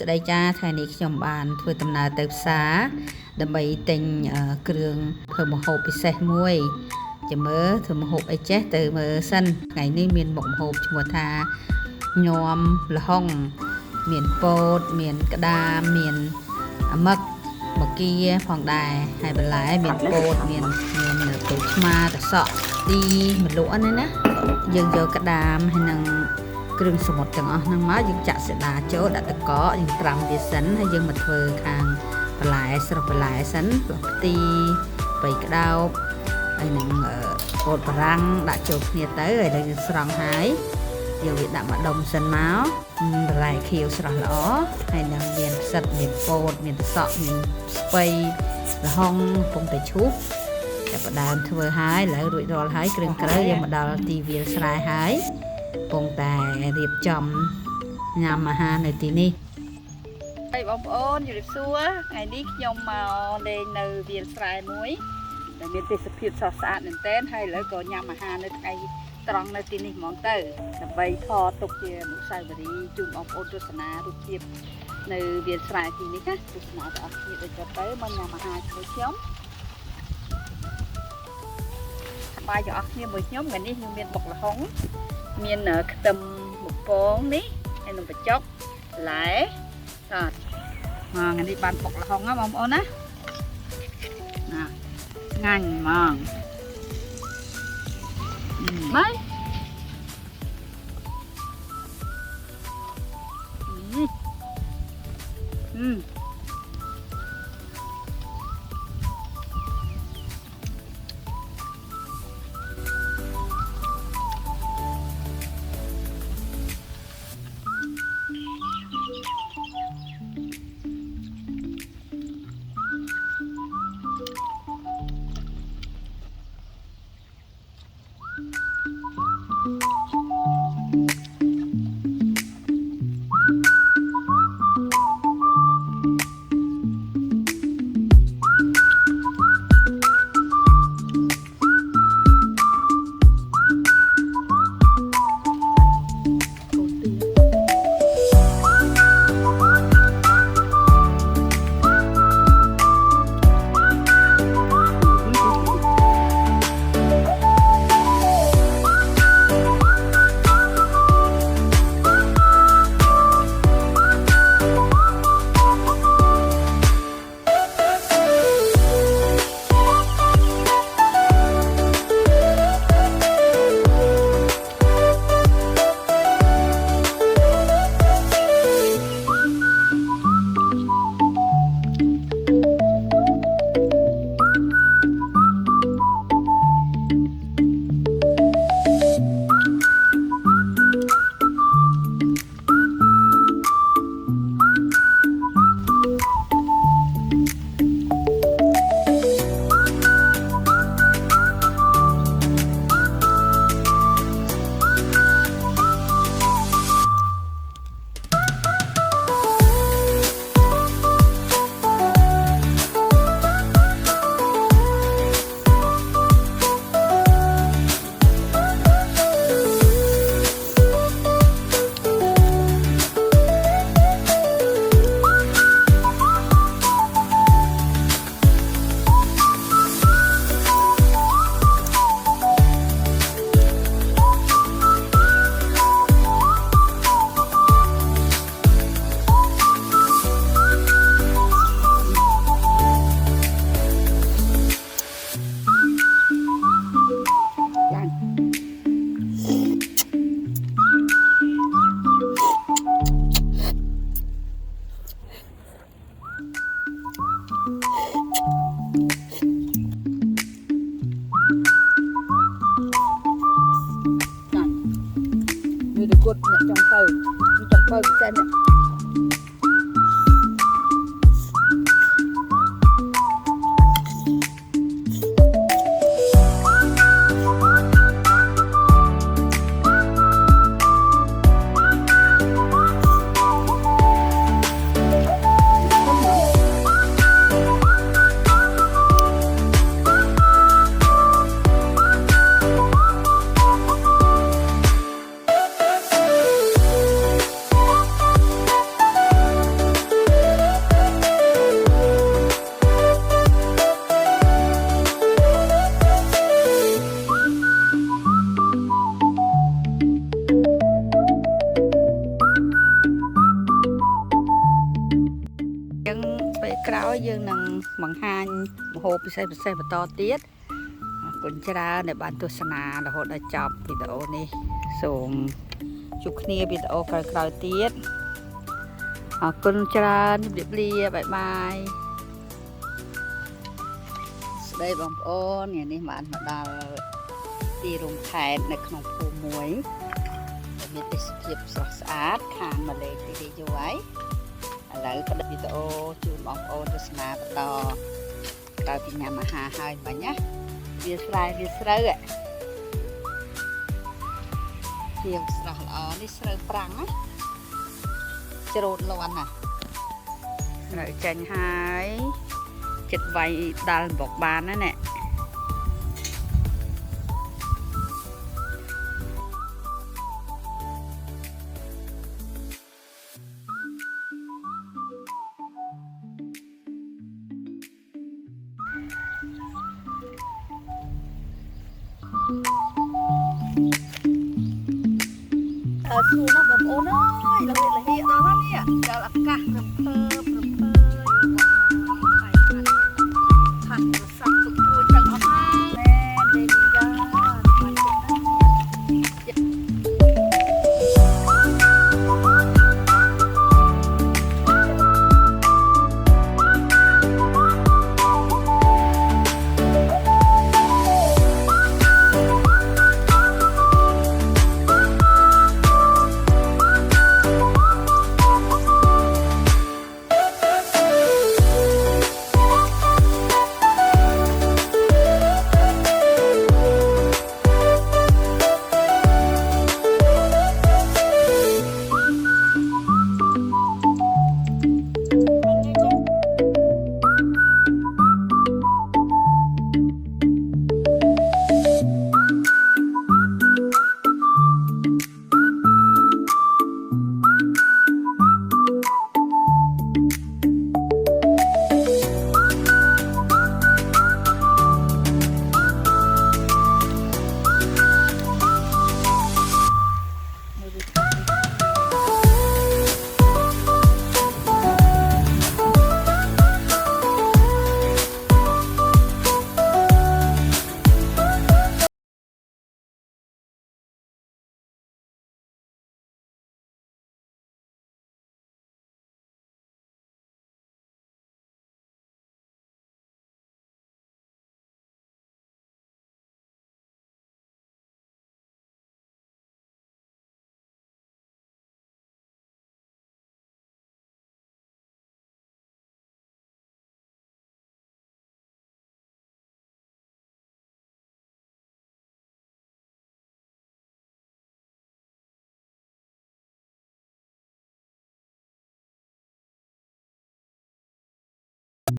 ស្ដីចាថ្ងៃនេះខ្ញុំបានធ្វើដំណើរទៅផ្សារដើម្បីទិញគ្រឿងធ្វើម្ហូបពិសេសមួយចាំមើលធ្វើម្ហូបអីចេះទៅមើលសិនថ្ងៃនេះមានមុខម្ហូបឈ្មោះថាញោមល្ហុងមានពោតមានក្តាមមានមឹកមកគីផងដែរហើយបន្លែមានពោតមានពោតឆ្មាតសក់ទីម្លក់ហ្នឹងណាយើងយកក្តាមហើយនឹងគ្រឿងសមុទ្រទាំងអស់ហ្នឹងមកយើងចាក់សេដាចូលដាក់ទឹកកកយើងត្រាំវាសិនហើយយើងមកធ្វើខាងបន្លែស្រស់បន្លែសិនផ្ទីបីក្តោបហើយនឹងពោតបារាំងដាក់ចូលគ្នាទៅហើយដល់យើងស្រង់ហើយយកវាដាក់មកដុំសិនមកបន្លែខៀវស្រស់ល្អហើយនឹងមានផ្សិតមានពោតមានសក់មានស្ពៃល្ហុងកំពុងតែឈូសចាប់ផ្ដើមធ្វើហើយឥឡូវរួចរាល់ហើយគ្រឿងក្រៅយើងមកដល់ទីវាលស្រែហើយកំពុងតែរៀបចំញ៉ាំអាហារនៅទីនេះហើយបងប្អូនជម្រាបសួរថ្ងៃនេះខ្ញុំមកលេងនៅវាលស្រែមួយដែលមានទេសភាពស្រស់ស្អាតមែនទែនហើយឥឡូវក៏ញ៉ាំអាហារនៅថ្ងៃត្រង់នៅទីនេះហ្មងទៅដើម្បីថតទុកជាអនុស្សាវរីយ៍ជូនបងប្អូនទស្សនារូបភាពនៅវាលស្រែទីនេះណាទស្សនាដល់អស់គ្នាដូចទៅមកញ៉ាំអាហារជាមួយខ្ញុំបាយទាំងអស់គ្នាមួយខ្ញុំថ្ងៃនេះខ្ញុំមានបុកល្ហុងមានខ្ទឹមបំពងនេះហើយនំបញ្ចុកបន្លែបាទថ្ងៃនេះបានបុកល្ហុងណាបងប្អូនណាឆ្ងាញ់ហ្មងបាយ ក្រោយយើងនឹងបង្ហាញម្ហូបពិសេសបន្តទៀតគុណច្រើនដែលបានទស្សនារហូតដល់ចប់វីដេអូនេះសូមជួបគ្នាវីដេអូក្រោយៗទៀតអរគុណច្រើនជម្រាបលាបាយបាយស្ដីបងប្អូនថ្ងៃនេះបានមកដល់ទីរួមខេត្តនៅក្នុងភូមិមួយមានទេសភាពស្រស់ស្អាតខាងម៉ាឡេទីនេះយូរហើយឥឡូវបិទវីដេអូជូនបងប្អូនទស្សនាបន្តក្រោយពីញ៉ាំអាហារហើយមិញណាវាស្រាយវាស្រូវជាងស្រស់ល្អនេះស្រូវប្រាំងណាច្រូតលាន់ណាស្រូវចាញ់ហើយចិត្តវាយដាល់បុកបានណាណែសួរណាបងប្អូនអើយល្ងាចដល់នេះដល់អាកាស